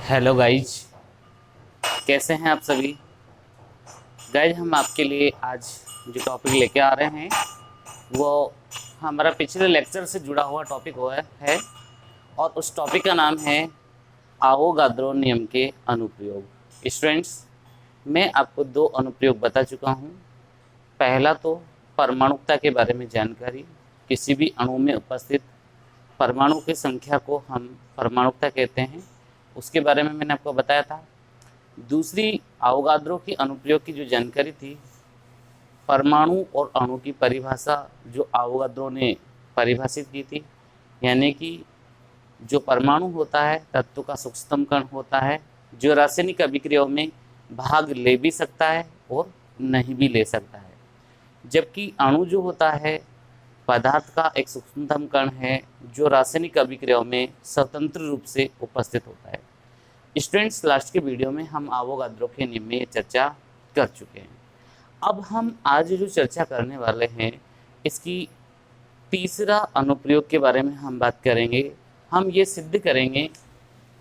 Hello guys, कैसे हैं आप सभी। गाइज, हम आपके लिए आज जो टॉपिक लेके आ रहे हैं वो हमारा पिछले लेक्चर से जुड़ा हुआ टॉपिक हुआ है और उस टॉपिक का नाम है आवोगाद्रो नियम के अनुप्रयोग। स्टूडेंट्स, मैं आपको दो अनुप्रयोग बता चुका हूँ। पहला तो परमाणुकता के बारे में जानकारी, किसी भी अणु में उपस्थित परमाणु की संख्या को हम परमाणुकता कहते हैं, उसके बारे में मैंने आपको बताया था। दूसरी, अवोगाद्रो की अनुप्रयोग की जो जानकारी थी, परमाणु और अणु की परिभाषा जो अवोगाद्रो ने परिभाषित की थी, यानी कि जो परमाणु होता है तत्व का सूक्ष्मतम कण होता है, जो रासायनिक अभिक्रियाओं में भाग ले भी सकता है और नहीं भी ले सकता है, जबकि अणु जो होता है पदार्थ का एक सूक्ष्मतम कण है जो रासायनिक अभिक्रियाओं में स्वतंत्र रूप से उपस्थित होता है। स्टूडेंट्स, लास्ट के वीडियो में हम आवोगाद्रो के नियम में चर्चा कर चुके हैं। अब हम आज जो चर्चा करने वाले हैं इसकी तीसरा अनुप्रयोग के बारे में हम बात करेंगे। हम ये सिद्ध करेंगे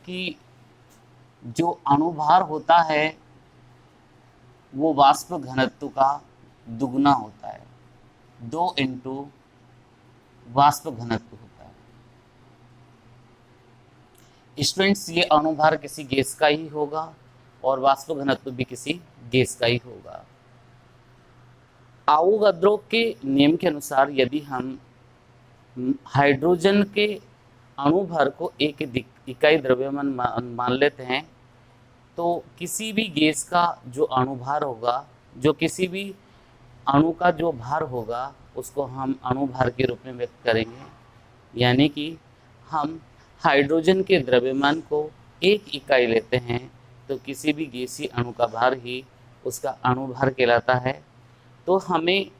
कि जो अणुभार होता है वो वाष्प घनत्व का दुगना होता है, 2 इंटू वाष्प घनत्व होता है। स्टूडेंट्स, ये अणुभार किसी गैस का ही होगा और वाष्प घनत्व भी किसी गैस का ही होगा। आवोगाद्रो के नियम के अनुसार यदि हम हाइड्रोजन के अणुभार को एक इकाई द्रव्यमान मान लेते हैं तो किसी भी गैस का जो अणुभार होगा, जो किसी भी अणु का जो भार होगा, उसको हम अणुभार के रूप में व्यक्त करेंगे। यानी कि हम हाइड्रोजन के द्रव्यमान को एक इकाई लेते हैं तो किसी भी गैसीय अणु का भार ही उसका अणुभार कहलाता है। तो हमें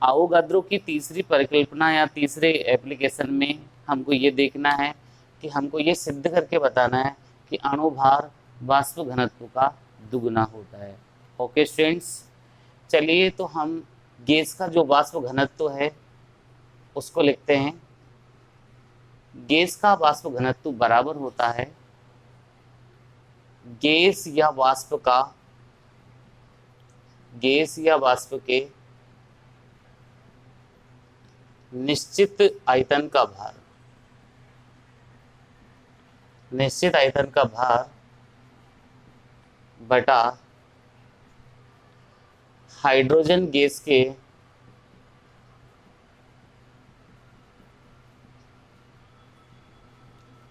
आवोगाद्रो की तीसरी परिकल्पना या तीसरे एप्लीकेशन में हमको ये देखना है कि हमको ये सिद्ध करके बताना है कि अणुभार वाष्प घनत्व का दुगना होता है। ओके स्टूडेंट्स, चलिए तो हम गैस का जो वाष्प घनत्व है उसको लिखते हैं। गैस का वाष्प घनत्व बराबर होता है गैस या वाष्प के निश्चित आयतन का भार, निश्चित आयतन का भार बटा हाइड्रोजन गैस के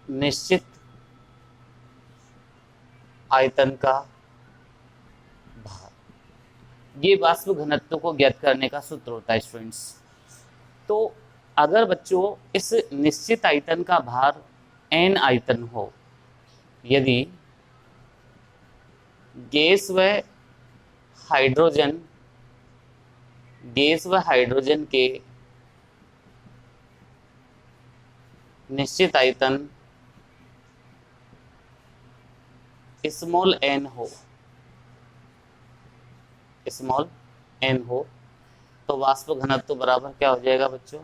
निश्चित आयतन का भार। ये वाष्प घनत्व को ज्ञात करने का सूत्र होता है स्टूडेंट्स। तो अगर बच्चों इस निश्चित आयतन का भार n आयतन हो, यदि गैस व हाइड्रोजन के निश्चित आयतन स्मॉल n हो तो वाष्प घनत्व बराबर क्या हो जाएगा बच्चों?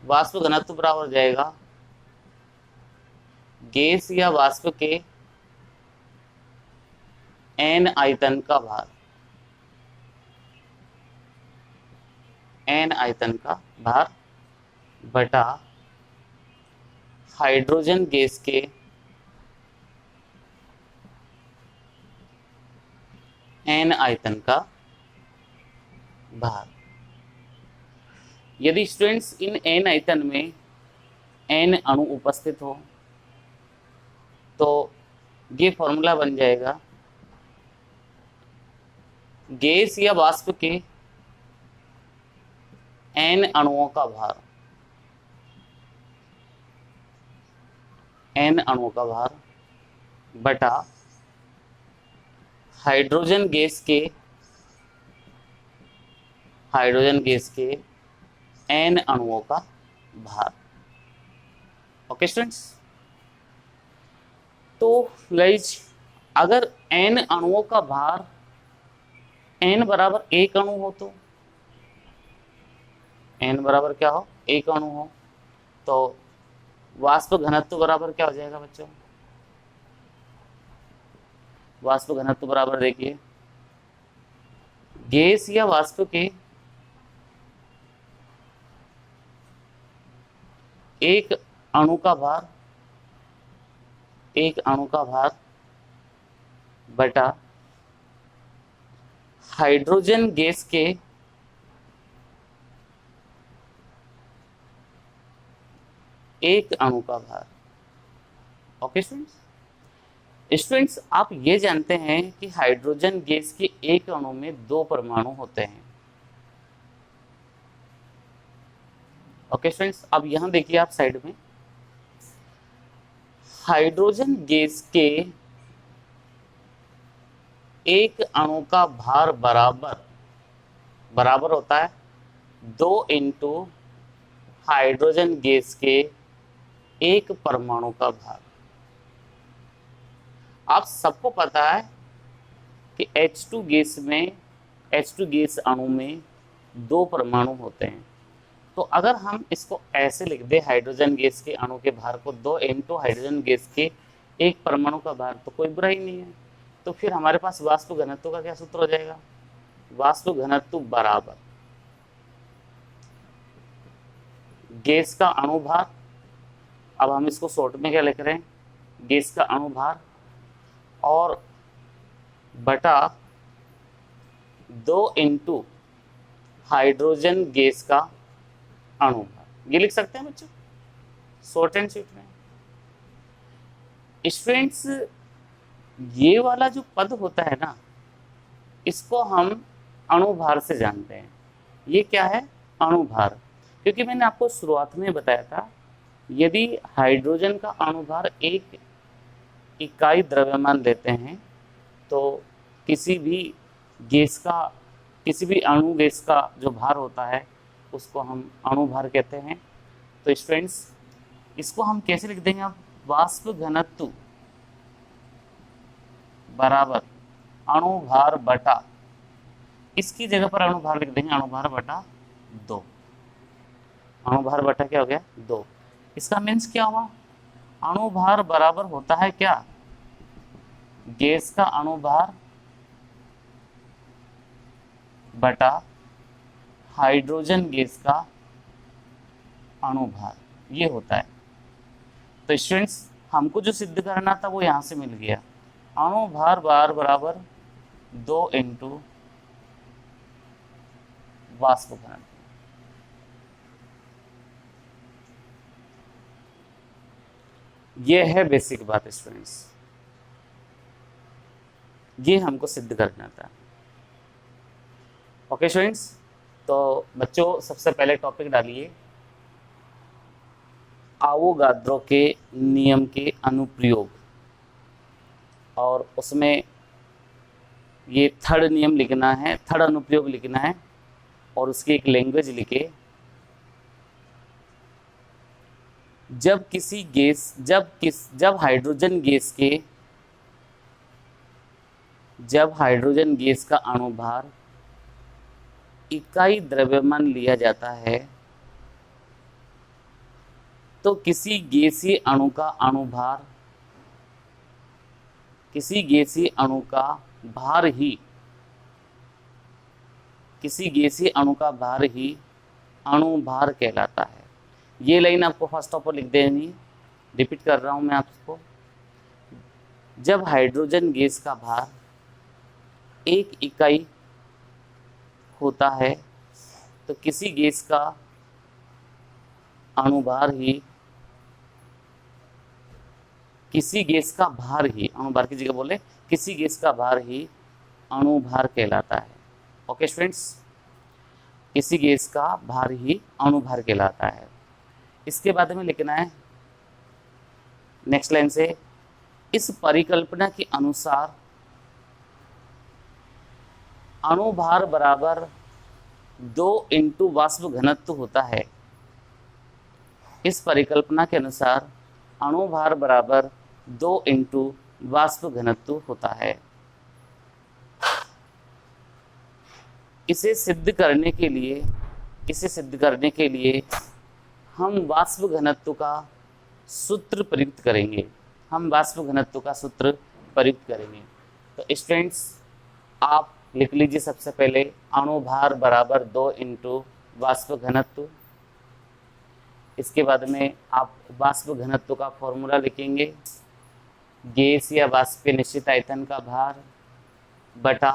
वाष्प घनत्व बराबर हो जाएगा गैस या वाष्प के n आयतन का भार, n आयतन का भार बटा हाइड्रोजन गैस के n आयतन का भार। यदि स्टूडेंट्स इन n आयतन में n अणु उपस्थित हो तो ये फॉर्मूला बन जाएगा गैस या वाष्प के n अणुओं का भार, n अणुओं का भार बटा हाइड्रोजन गैस के n अणुओं का भार। ओके स्टूडेंट्स, तो गाइज अगर n अणुओं का भार n बराबर एक अणु हो तो n बराबर एक अणु हो तो वाष्प घनत्व बराबर क्या हो जाएगा बच्चों? वाष्प घनत्व बराबर देखिए गैस या वाष्प के एक अणु का भार बटा हाइड्रोजन गैस के एक अणु का भार। ओके स्टूडेंट्स, आप ये जानते हैं कि हाइड्रोजन गैस के एक अणु में 2 परमाणु होते हैं। ओके स्टूडेंट्स, अब यहां देखिए आप साइड में हाइड्रोजन गैस के एक अणु का भार बराबर होता है 2 इंटू हाइड्रोजन गैस के एक परमाणु का भार। आप सबको पता है कि H2 गैस अणु में 2 परमाणु होते हैं। तो अगर हम इसको ऐसे लिख दें हाइड्रोजन गैस के अणु के भार को 2 इंटू हाइड्रोजन गैस के एक परमाणु का भार, तो कोई बुराई नहीं है। तो फिर हमारे पास वाष्प घनत्व का क्या सूत्र हो जाएगा? वाष्प घनत्व बराबर गैस का अणु भार, अब हम इसको शॉर्ट में क्या लिख रहे हैं, गैस का अणु भार, और बटा 2 इंटू हाइड्रोजन गैस का अणु भार। ये लिख सकते हैं बच्चों शॉर्ट एंड स्वीट में। स्टूडेंट्स, ये वाला जो पद होता है ना, इसको हम अणुभार से जानते हैं। ये क्या है? अणुभार। क्योंकि मैंने आपको शुरुआत में बताया था, यदि हाइड्रोजन का अणुभार 1 इकाई द्रव्यमान लेते हैं तो किसी भी अणु गैस का जो भार होता है उसको हम अणुभार कहते हैं। तो स्टूडेंट्स, इसको हम कैसे लिख देंगे? आप वाष्प घनत्व बराबर अणुभार बटा, इसकी जगह पर अणुभार लिख देंगे अणुभार बटा 2। अणुभार बटा क्या हो गया? 2। इसका मीन्स क्या हुआ? अणुभार बराबर होता है क्या? गैस का अणुभार बटा हाइड्रोजन गैस का अणुभार, ये होता है। तो स्टूडेंट्स, हमको जो सिद्ध करना था वो यहां से मिल गया। अणुभार बराबर 2 इंटू वाष्प घनत्व। ये है बेसिक बात स्टूडेंट्स, ये हमको सिद्ध करना था। ओके स्टूडेंट्स, तो बच्चों सबसे पहले टॉपिक डालिए आवोगाद्रो के नियम के अनुप्रयोग, और उसमें ये थर्ड नियम लिखना है, थर्ड अनुप्रयोग लिखना है, और उसकी एक लैंग्वेज लिखे। जब हाइड्रोजन गैस का अणुभार इकाई द्रव्यमान लिया जाता है तो किसी गैसीय अणु का भार ही अणुभार कहलाता है। ये लाइन आपको फर्स्ट ऑफ ऑल लिख देनी, रिपीट कर रहा हूं मैं आपको। जब हाइड्रोजन गैस का भार 1 इकाई होता है तो किसी गैस का अणुभार ही अणुभार की जगह बोले किसी गैस का भार ही अणुभार कहलाता है। ओके स्टूडेंट्स, किसी गैस का भार ही अणुभार कहलाता है। इसके बाद में लिखना है नेक्स्ट लाइन से, इस परिकल्पना के अनुसार अणुभार बराबर 2 इंटू वाष्प घनत्व होता है। इस परिकल्पना के अनुसार अणुभार बराबर 2 इंटू वाष्प घनत्व होता है। इसे सिद्ध करने के लिए हम वाष्प घनत्व का सूत्र प्रयुक्त करेंगे। तो स्टूडेंट्स आप लिख लीजिए सबसे पहले अणुभार बराबर 2 इंटू वाष्प घनत्व। इसके बाद में आप वाष्प घनत्व का फॉर्मूला लिखेंगे, गैस या वाष्प के निश्चित आयतन का भार बटा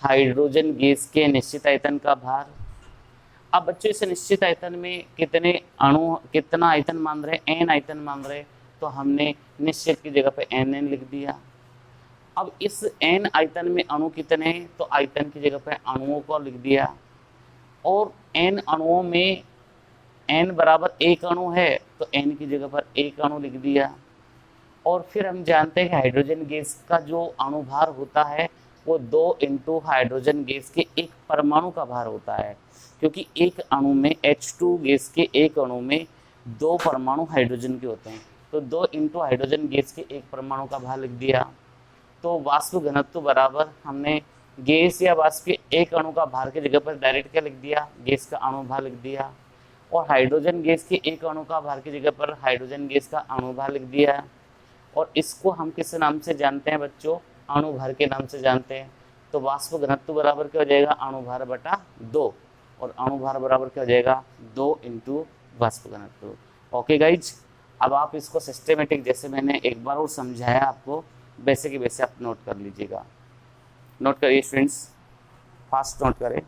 हाइड्रोजन गैस के निश्चित आयतन का भार। अब बच्चों इस निश्चित आयतन में कितने अणु, कितना आयतन मान रहे, एन आयतन मान रहे, तो हमने निश्चित की जगह पे एन एन लिख दिया। अब इस एन आयतन में अणु कितने हैं, तो आयतन की जगह पे अणुओं को लिख दिया। और एन अणुओं में एन बराबर एक अणु है तो एन की जगह पर एक अणु लिख दिया। और फिर हम जानते हैं कि हाइड्रोजन गैस का जो अणुभार होता है वो 2 इंटू हाइड्रोजन गैस के एक परमाणु का भार होता है, क्योंकि एक अणु में H2 गैस के एक अणु में 2 परमाणु हाइड्रोजन के होते हैं, तो 2 इंटू हाइड्रोजन गैस के एक परमाणु का भार लिख दिया। तो वाष्प घनत्व बराबर हमने गैस या वाष्प के एक अणु का भार की जगह पर डायरेक्ट क्या लिख दिया, गैस का अणु भार लिख दिया। और हाइड्रोजन गैस के एक अणु का भार की जगह पर हाइड्रोजन गैस का अणु भार लिख दिया। और इसको हम किस नाम से जानते हैं बच्चों, अणुभार के नाम से जानते हैं। तो वाष्प घनत्व बराबर क्या हो जाएगा, अणुभार बटा 2, और अणुभार बराबर क्या हो जाएगा, 2 इंटू वाष्प घनत्व। ओके गाइज, अब आप इसको सिस्टेमेटिक, जैसे मैंने एक बार और समझाया आपको, वैसे के वैसे आप नोट कर लीजिएगा। नोट करिए स्टूडेंट्स, फास्ट नोट करें।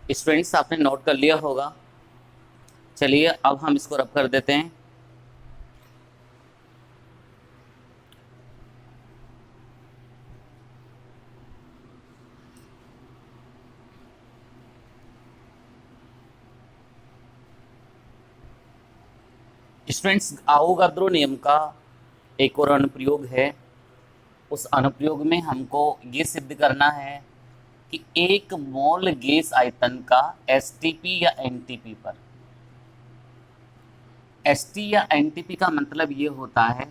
स्टूडेंट्स आपने नोट कर लिया होगा। चलिए अब हम इसको रब कर देते हैं। स्टूडेंट्स आवोगाद्रो नियम का एक और अनुप्रयोग है। उस अनुप्रयोग में हमको ये सिद्ध करना है कि एक मोल गैस आयतन का एसटीपी या एनटीपी पर, एसटी या एनटीपी का मतलब ये होता है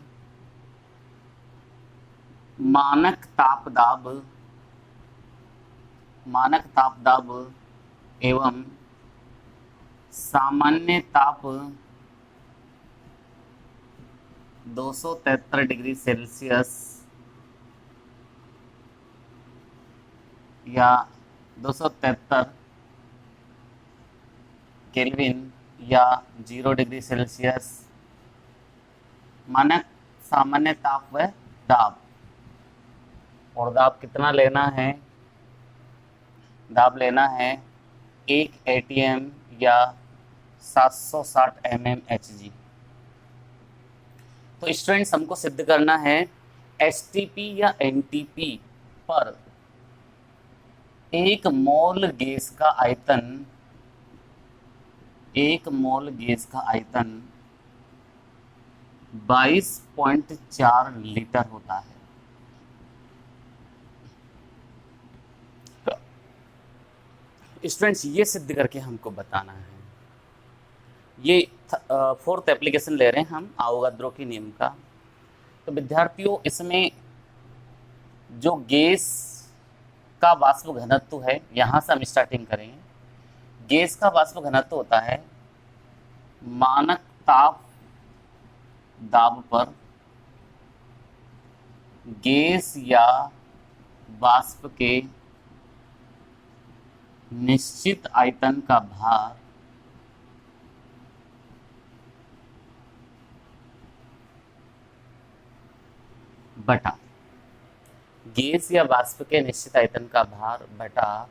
मानक ताप दाब एवं सामान्य ताप 273 डिग्री सेल्सियस या 273 केल्विन या 0 डिग्री सेल्सियस मानक सामान्य ताप व दाब। और दाब कितना लेना है, दाब लेना है 1 atm या 760 mmHg। तो स्टूडेंट्स हमको सिद्ध करना है एसटीपी या एनटीपी पर एक मोल गैस का आयतन 22.4 लीटर होता है। स्टूडेंट्स ये सिद्ध करके हमको बताना है। ये फोर्थ एप्लीकेशन ले रहे हैं हम आवोगाद्रो के नियम का। तो विद्यार्थियों इसमें जो गैस का वाष्प घनत्व है, यहाँ से हम स्टार्टिंग करेंगे। गैस का वाष्प घनत्व होता है मानक ताप दाब पर गैस या वाष्प के निश्चित आयतन का भार बटा गैस या वाष्प के निश्चित आयतन का भार बटा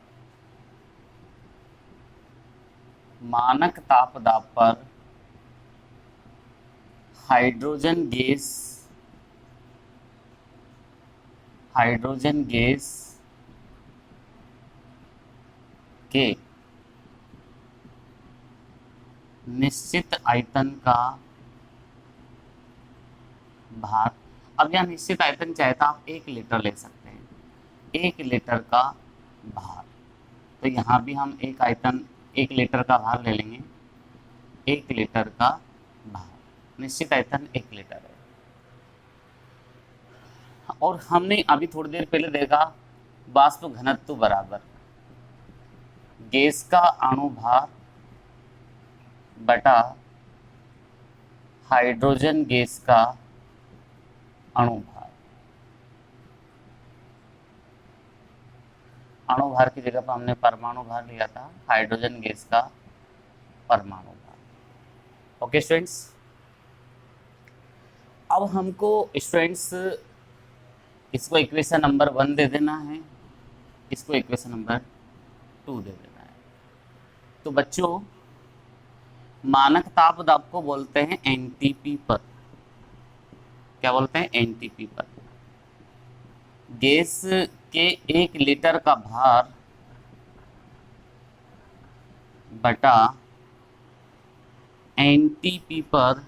मानक ताप दाब पर हाइड्रोजन गैस के निश्चित आयतन का भार। अब यह निश्चित आयतन चाहे तो आप 1 लीटर ले सकते हैं, 1 लीटर का भार। तो यहाँ भी हम 1 लीटर का भार ले लेंगे, 1 लीटर का भार, निश्चित आयतन 1 लीटर है। और हमने अभी थोड़ी देर पहले देखा वाष्प घनत्व बराबर गैस का अणुभार बटा हाइड्रोजन गैस का अणुभार। अणुभार की जगह पर हमने परमाणु भार लिया था, हाइड्रोजन गैस का परमाणु भार। ओके स्टूडेंट्स, अब हमको स्टूडेंट्स इसको इक्वेशन नंबर 1 दे देना है, इसको इक्वेशन नंबर 2 दे देना है। तो बच्चों मानक ताप दाब को बोलते हैं एनटीपी पर। क्या बोलते हैं? एनटीपी पर। गैस के 1 लीटर का भार बटा एनटीपी पर।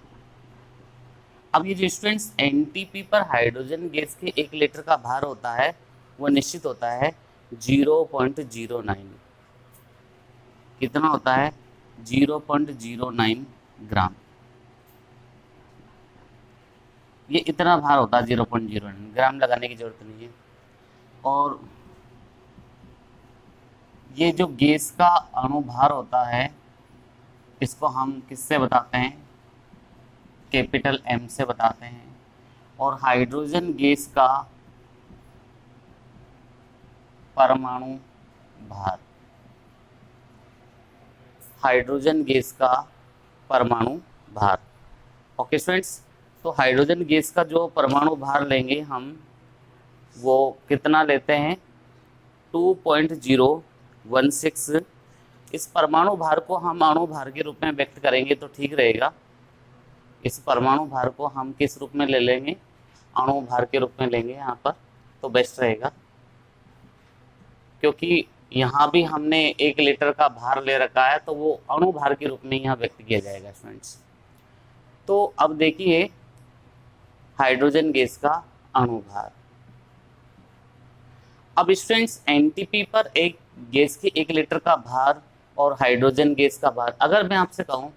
अब ये जो स्टूडेंट्स एनटीपी पर हाइड्रोजन गैस के 1 लीटर का भार होता है वो निश्चित होता है 0.09। कितना होता है? 0.09 ग्राम। ये इतना भार होता है, 0.09 ग्राम लगाने की जरूरत नहीं है। और ये जो गैस का अणुभार होता है इसको हम किससे बताते हैं? कैपिटल M से बताते हैं। और हाइड्रोजन गैस का परमाणु भार, हाइड्रोजन गैस का परमाणु भार। ओके स्टूडेंट्स, तो हाइड्रोजन गैस का जो परमाणु भार लेंगे हम वो कितना लेते हैं? 2.016। इस परमाणु भार को हम अणु भार के रूप में व्यक्त करेंगे तो ठीक रहेगा। इस परमाणु भार को हम किस रूप में ले लेंगे? अणु भार के रूप में लेंगे यहाँ पर, तो बेस्ट रहेगा। क्योंकि यहाँ भी हमने 1 लीटर का भार ले रखा है तो वो अणु भार के रूप में यहाँ व्यक्त किया जाएगा स्टूडेंट्स। तो अब देखिए हाइड्रोजन गैस का अणु भार। अब स्टूडेंट्स एनटीपी पर एक गैस की 1 लीटर का भार और हाइड्रोजन गैस का भार, अगर मैं आपसे कहूँ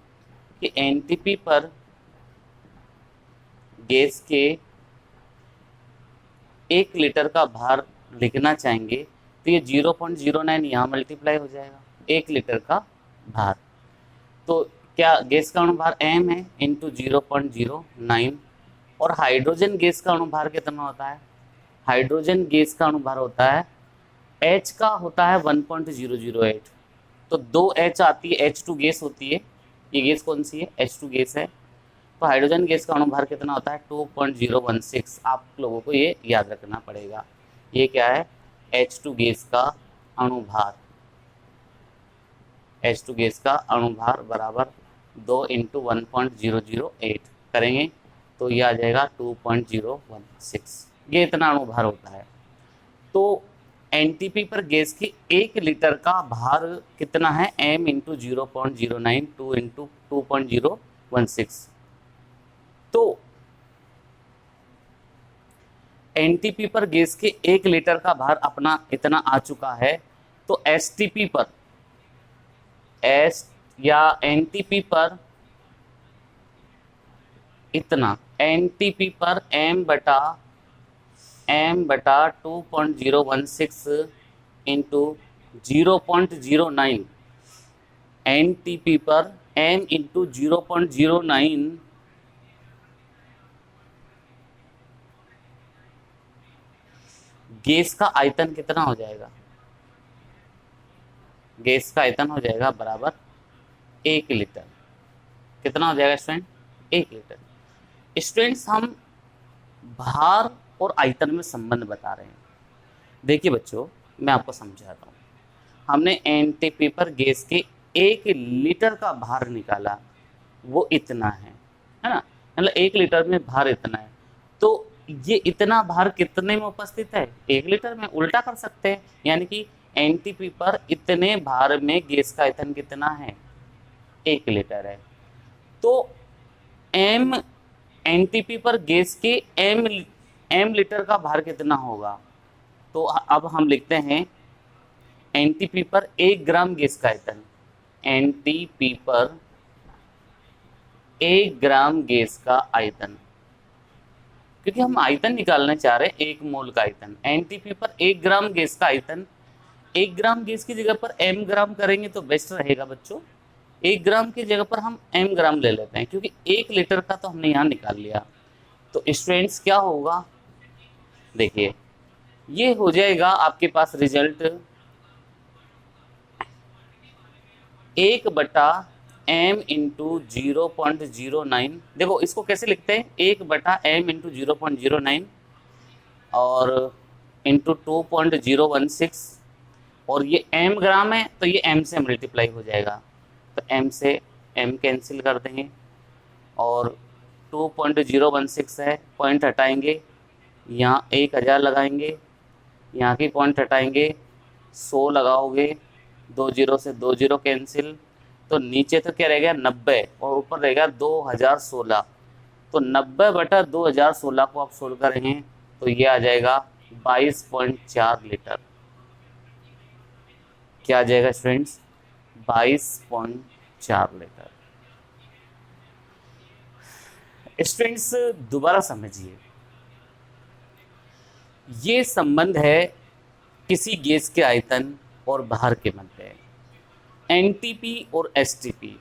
कि एनटीपी पर गैस के 1 लीटर का भार लिखना चाहेंगे तो ये 0.09 यहाँ मल्टीप्लाई हो जाएगा 1 लीटर का भार। तो क्या गैस का अणुभार m है इंटू 0.09। और हाइड्रोजन गैस का अणुभार कितना होता है? हाइड्रोजन गैस का अणुभार होता है H का होता है 1.008। तो 2 H आती है, H2 गैस होती है। ये गैस कौन सी है? H2 गैस है। तो हाइड्रोजन गैस का अणुभार कितना होता है? 2.016। आप लोगों को ये याद रखना पड़ेगा। ये क्या है? H2 गैस का अणुभार। H2 गैस का अणुभार बराबर 2 इंटू 1.008 करेंगे तो ये आ जाएगा 2.016। ये इतना अणुभार होता है। तो एनटीपी पर गैस की 1 लीटर का भार कितना है? m into 0.09, 2 into 2.016। तो एनटीपी पर गैस के 1 लीटर का भार अपना इतना आ चुका है। तो एसटीपी पर एस या एनटीपी पर इतना, एनटीपी पर m बटा 2.016 इंटू 0.09, एनटीपी पर m इंटू 0.09 गैस का आयतन कितना हो जाएगा? गैस का आयतन हो जाएगा बराबर 1 लीटर। कितना हो जाएगा स्टूडेंट? 1 लीटर। स्टूडेंट्स हम भार और आयतन में संबंध बता रहे हैं। देखिए बच्चों, मैं आपको समझाता हूँ। हमने एनटीपी पर गैस के 1 लीटर का भार निकाला, वो इतना है ना, मतलब 1 लीटर में भार इतना है। तो ये इतना भार कितने में उपस्थित है? 1 लीटर में। उल्टा कर सकते हैं, यानी कि एनटीपी पर इतने भार में गैस का आयतन कितना है? 1 लीटर है। तो एम एनटीपी पर गैस के एम लीटर का भार कितना होगा? तो अब हम लिखते हैं एनटीपी पर 1 ग्राम गैस का आयतन, एनटीपी पर 1 ग्राम गैस का आयतन, क्योंकि हम आयतन निकालना चाह रहे हैं, 1 मोल का आयतन। एनटीपी पर 1 ग्राम गैस का आयतन, 1 ग्राम गैस की जगह पर एम ग्राम करेंगे तो बेस्ट रहेगा बच्चों। 1 ग्राम की जगह पर हम एम ग्राम ले लेते हैं, क्योंकि 1 लीटर का तो हमने यहाँ निकाल लिया। तो स्टूडेंट्स क्या होगा? देखिए, ये हो जाएगा आपके पास रिजल्ट 1/m इंटू 0.09। देखो इसको कैसे लिखते हैं? 1/m इंटू 0.09 और इंटू 2.016, और ये m ग्राम है तो ये m से मल्टीप्लाई हो जाएगा, तो m से m कैंसिल कर देंगे, और 2.016 है, पॉइंट हटाएंगे, यहाँ 1000 लगाएंगे, यहाँ की पॉइंट हटाएंगे, 100 लगाओगे, 2 0 से 2 0 कैंसिल, तो नीचे तो क्या रहेगा 90 और ऊपर रहेगा 2016। तो 90/2016 को आप सोल्व करेंगे तो ये आ जाएगा 22.4 लीटर। क्या आ जाएगा स्टूडेंट्स? 22.4 लीटर। स्टूडेंट्स दोबारा समझिए, ये संबंध है किसी गैस के आयतन और भार के मध्य, एनटीपी और एसटीपी।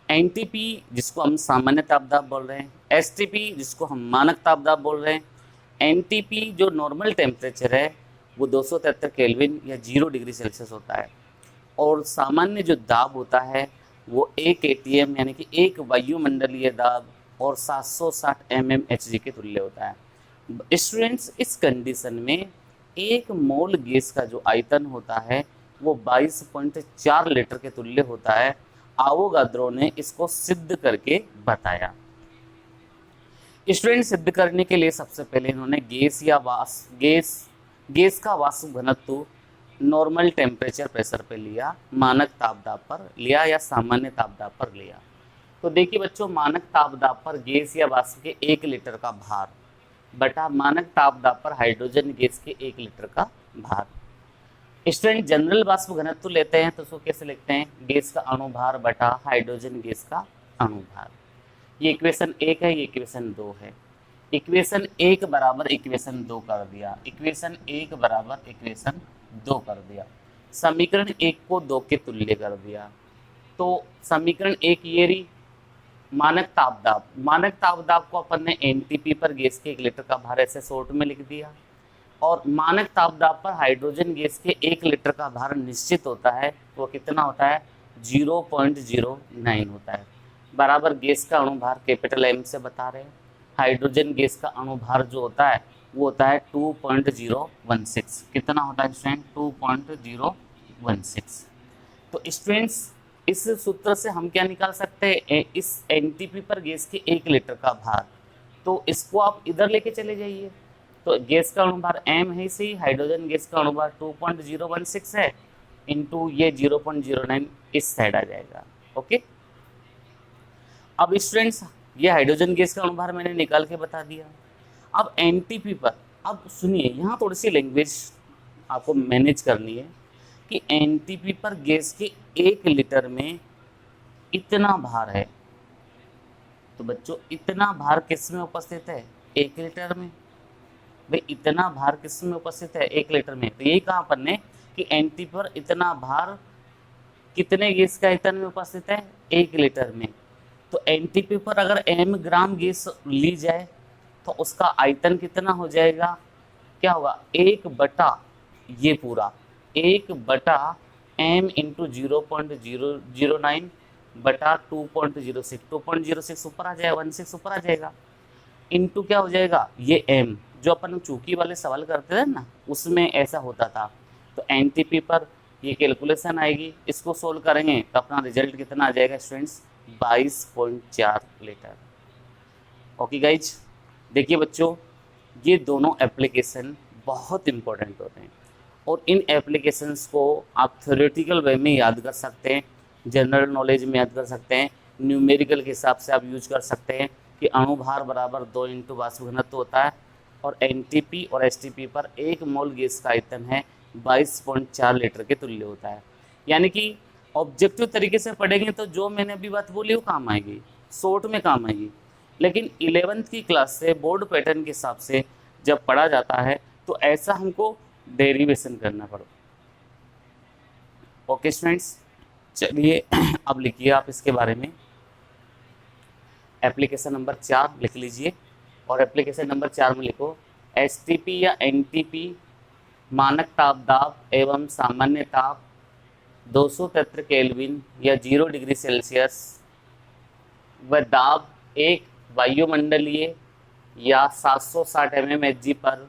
एनटीपी जिसको हम सामान्य तापदाब बोल रहे हैं, एसटीपी जिसको हम मानक तापदाब बोल रहे हैं। एनटीपी जो नॉर्मल टेम्परेचर है वो 273 केल्विन या 0 डिग्री सेल्सियस होता है, और सामान्य जो दाब होता है वो 1 एटीएम यानी कि 1 वायुमंडलीय दाब और 760 mmHg के तुल्य होता है। स्टूडेंट्स इस कंडीशन में 1 मोल गैस का जो आयतन होता है वो 22.4 लीटर के तुल्य होता है। आवोगाद्रो ने इसको सिद्ध करके बताया। स्टूडेंट सिद्ध करने के लिए सबसे पहले इन्होंने गैस का वाष्प घनत्व नॉर्मल टेम्परेचर प्रेशर पे लिया, मानक तापदाब पर लिया या सामान्य तापदाब पर लिया। तो देखिए बच्चों, मानक तापदाब पर गैस या वाष्प के 1 लीटर का भार बटा मानक तापदाब पर हाइड्रोजन गैस के 1 लीटर का भार। स्टूडेंट जनरल वाष्प घनत्व लेते हैं तो उसको कैसे लिखते हैं? गैस का अणुभार बटा हाइड्रोजन गैस का अणुभार। ये इक्वेशन 1 है, ये इक्वेशन 2 है। इक्वेशन 1 बराबर इक्वेशन 2 कर दिया, इक्वेशन 1 बराबर इक्वेशन 2 कर दिया, समीकरण 1 को 2 के तुल्य कर दिया। तो समीकरण 1 ये रही मानक तापदाब। मानक तापदाब को अपन ने एनटीपी पर गैस के 1 लीटर का भार ऐसे शॉर्ट में लिख दिया, और मानक तापदाब पर हाइड्रोजन गैस के 1 लीटर का भार निश्चित होता है, वो कितना होता है? 0.09 होता है, बराबर गैस का अणुभार कैपिटल M से बता रहे हैं। हाइड्रोजन गैस का अणुभार जो होता है वो होता है 2.016। कितना होता है स्टूडेंट? 2.016। तो स्टूडेंट्स इस सूत्र से हम क्या निकाल सकते हैं? इस एनटीपी पर गैस के 1 लीटर का भार, तो इसको आप इधर लेके चले जाइए। तो गैस का अणुभार m है, इसी हाइड्रोजन गैस का अणुभार 2.016 है, इंटू ये 0.09 इस साइड आ जाएगा। ओके, अब स्टूडेंट्स ये हाइड्रोजन गैस का अणुभार मैंने निकाल के बता दिया। अब एनटीपी पर, अब सुनिए यहाँ थोड़ी सी लैंग्वेज आपको मैनेज करनी है। कि एनटीपी पर गैस के 1 लीटर में इतना भार है। तो बच्चों इतना भार किस में उपस्थित है? 1 लीटर में। भाई इतना भार किस में उपस्थित है? 1 लीटर में। तो यही कहा अपन ने कि एनटीपी पर इतना भार कितने गैस का आयतन में उपस्थित है? 1 लीटर में। तो एनटीपी पर अगर m ग्राम गैस ली जाए तो उसका आयतन कितना हो जाएगा? क्या होगा? 1/, ये पूरा 1/m इंटू 0.009 बटा 2.06, 2.06 ऊपर आ जाएगा, 16 ऊपर आ जाएगा, इंटू क्या हो जाएगा? ये m, जो अपन चूकी वाले सवाल करते थे ना, उसमें ऐसा होता था। तो एनटीपी पर ये कैलकुलेशन आएगी, इसको सोल्व करेंगे तो अपना रिजल्ट कितना आ जाएगा स्टूडेंट्स? 22.4 लीटर। ओके गाइज, देखिए बच्चों, ये दोनों एप्लीकेशन बहुत इंपॉर्टेंट होते हैं और इन एप्लीकेशंस को आप थ्योरेटिकल वे में याद कर सकते हैं, जनरल नॉलेज में याद कर सकते हैं, न्यूमेरिकल के हिसाब से आप यूज कर सकते हैं कि अणुभार बराबर 2 इंटू वाष्प घनत्व होता है और एनटीपी और एसटीपी पर 1 मोल गैस का आयतन है 22.4 लीटर के तुल्य होता है। यानी कि ऑब्जेक्टिव तरीके से पढ़ेंगे तो जो मैंने अभी बात बोली वो काम आएगी, शॉर्ट में काम आएगी, लेकिन 11th की क्लास से बोर्ड पैटर्न के हिसाब से जब पढ़ा जाता है तो ऐसा हमको डेरिवेशन करना पड़ो। ओके स्टूडेंट्स, चलिए अब लिखिए आप इसके बारे में। एप्लीकेशन नंबर 4 लिख लीजिए और एप्लीकेशन नंबर 4 में लिखो एसटीपी या एनटीपी मानक ताप दाब एवं सामान्य ताप 273 केल्विन या 0 डिग्री सेल्सियस व दाब एक वायुमंडलीय या 760 mmHg पर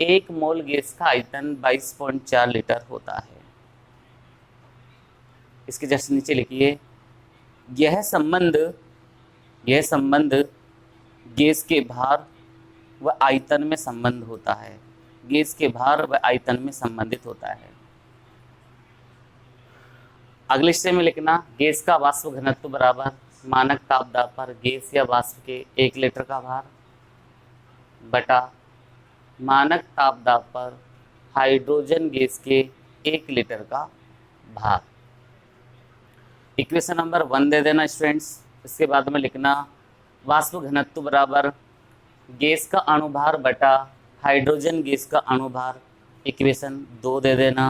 1 मोल गैस का आयतन 22.4 लीटर होता है। इसके जस्ट नीचे लिखिए यह संबंध गैस के भार व आयतन में संबंध होता है, गैस के भार व आयतन में संबंधित होता है। अगले हिस्से में लिखना गैस का वाष्प घनत्व बराबर मानक ताप दाब पर गैस या वाष्प के 1 लीटर का भार बटा मानक ताप दाब पर हाइड्रोजन गैस के 1 लीटर का भार। इक्वेशन नंबर 1 दे देना स्टूडेंट्स। इसके बाद में लिखना वाष्प घनत्व बराबर गैस का अणुभार बटा हाइड्रोजन गैस का अणुभार, इक्वेशन 2 दे देना।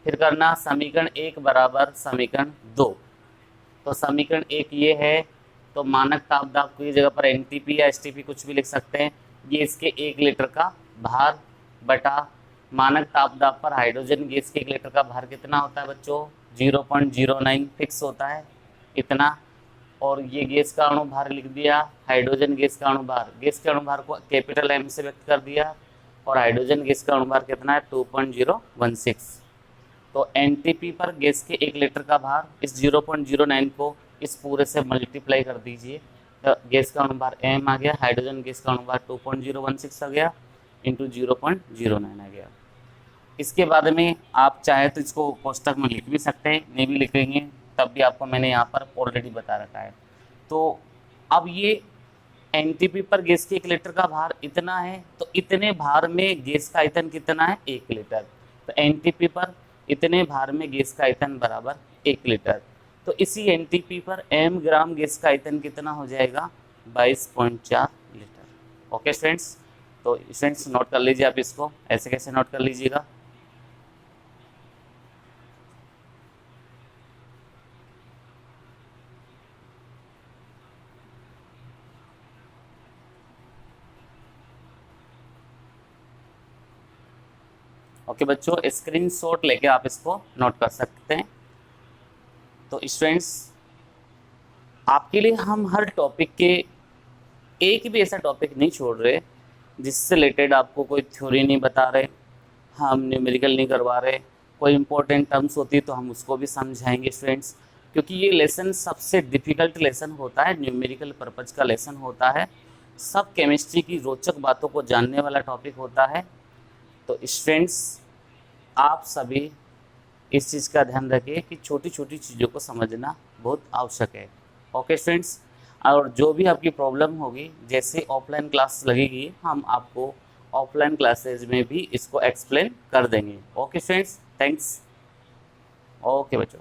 फिर करना समीकरण 1 बराबर समीकरण 2। तो समीकरण 1 ये है, तो मानक ताप दाब की जगह पर एनटीपी या एसटीपी कुछ भी लिख सकते हैं, ये इसके 1 लीटर का भार बटा मानक ताप दाब पर हाइड्रोजन गैस के 1 लीटर का भार कितना होता है बच्चों? 0.09 फिक्स होता है इतना। और ये गैस का अणुभार लिख दिया, हाइड्रोजन गैस का अणुभार, गैस के अणुभार को कैपिटल एम से व्यक्त कर दिया और हाइड्रोजन गैस का अणुभार कितना है? 2.016। तो एनटीपी पर गैस के 1 लीटर का भार, इस 0.09 को इस पूरे से मल्टीप्लाई कर दीजिए, तो गैस का अणुभार m आ गया, हाइड्रोजन गैस का अणुभार 2.016 आ गया इंटू 0.09 आ गया। इसके बाद में आप चाहे तो इसको कोष्टक में लिख भी सकते हैं, नहीं भी लिखेंगे तब भी आपको मैंने यहाँ पर ऑलरेडी बता रखा है। तो अब ये एनटीपी पर गैस के 1 लीटर का भार इतना है, तो इतने भार में गैस का आयतन कितना है? 1 लीटर। तो एनटीपी पर इतने भार में गैस का आयतन बराबर 1 लीटर। तो इसी एनटीपी पर m ग्राम गैस का आयतन कितना हो जाएगा? 22.4 लीटर। ओके स्टूडेंट्स, तो स्टूडेंट्स नोट कर लीजिए आप इसको, ऐसे कैसे नोट कर लीजिएगा। ओके बच्चों, स्क्रीनशॉट लेके आप इसको नोट कर सकते हैं। तो स्टूडेंट्स, आपके लिए हम हर टॉपिक के एक भी ऐसा टॉपिक नहीं छोड़ रहे जिससे रिलेटेड आपको कोई थ्योरी नहीं बता रहे, हम न्यूमेरिकल नहीं करवा रहे, कोई इंपॉर्टेंट टर्म्स होती है तो हम उसको भी समझाएंगे स्टूडेंट्स, क्योंकि ये लेसन सबसे डिफ़िकल्ट लेसन होता है, न्यूमेरिकल पर्पज का लेसन होता है, सब केमिस्ट्री की रोचक बातों को जानने वाला टॉपिक होता है। तो स्टूडेंट्स, आप सभी इस चीज़ का ध्यान रखिए कि छोटी छोटी चीज़ों को समझना बहुत आवश्यक है। ओके स्टूडेंट्स, और जो भी आपकी प्रॉब्लम होगी, जैसे ऑफलाइन क्लास लगेगी हम आपको ऑफलाइन क्लासेज में भी इसको एक्सप्लेन कर देंगे। Okay students, thanks. ओके बच्चों।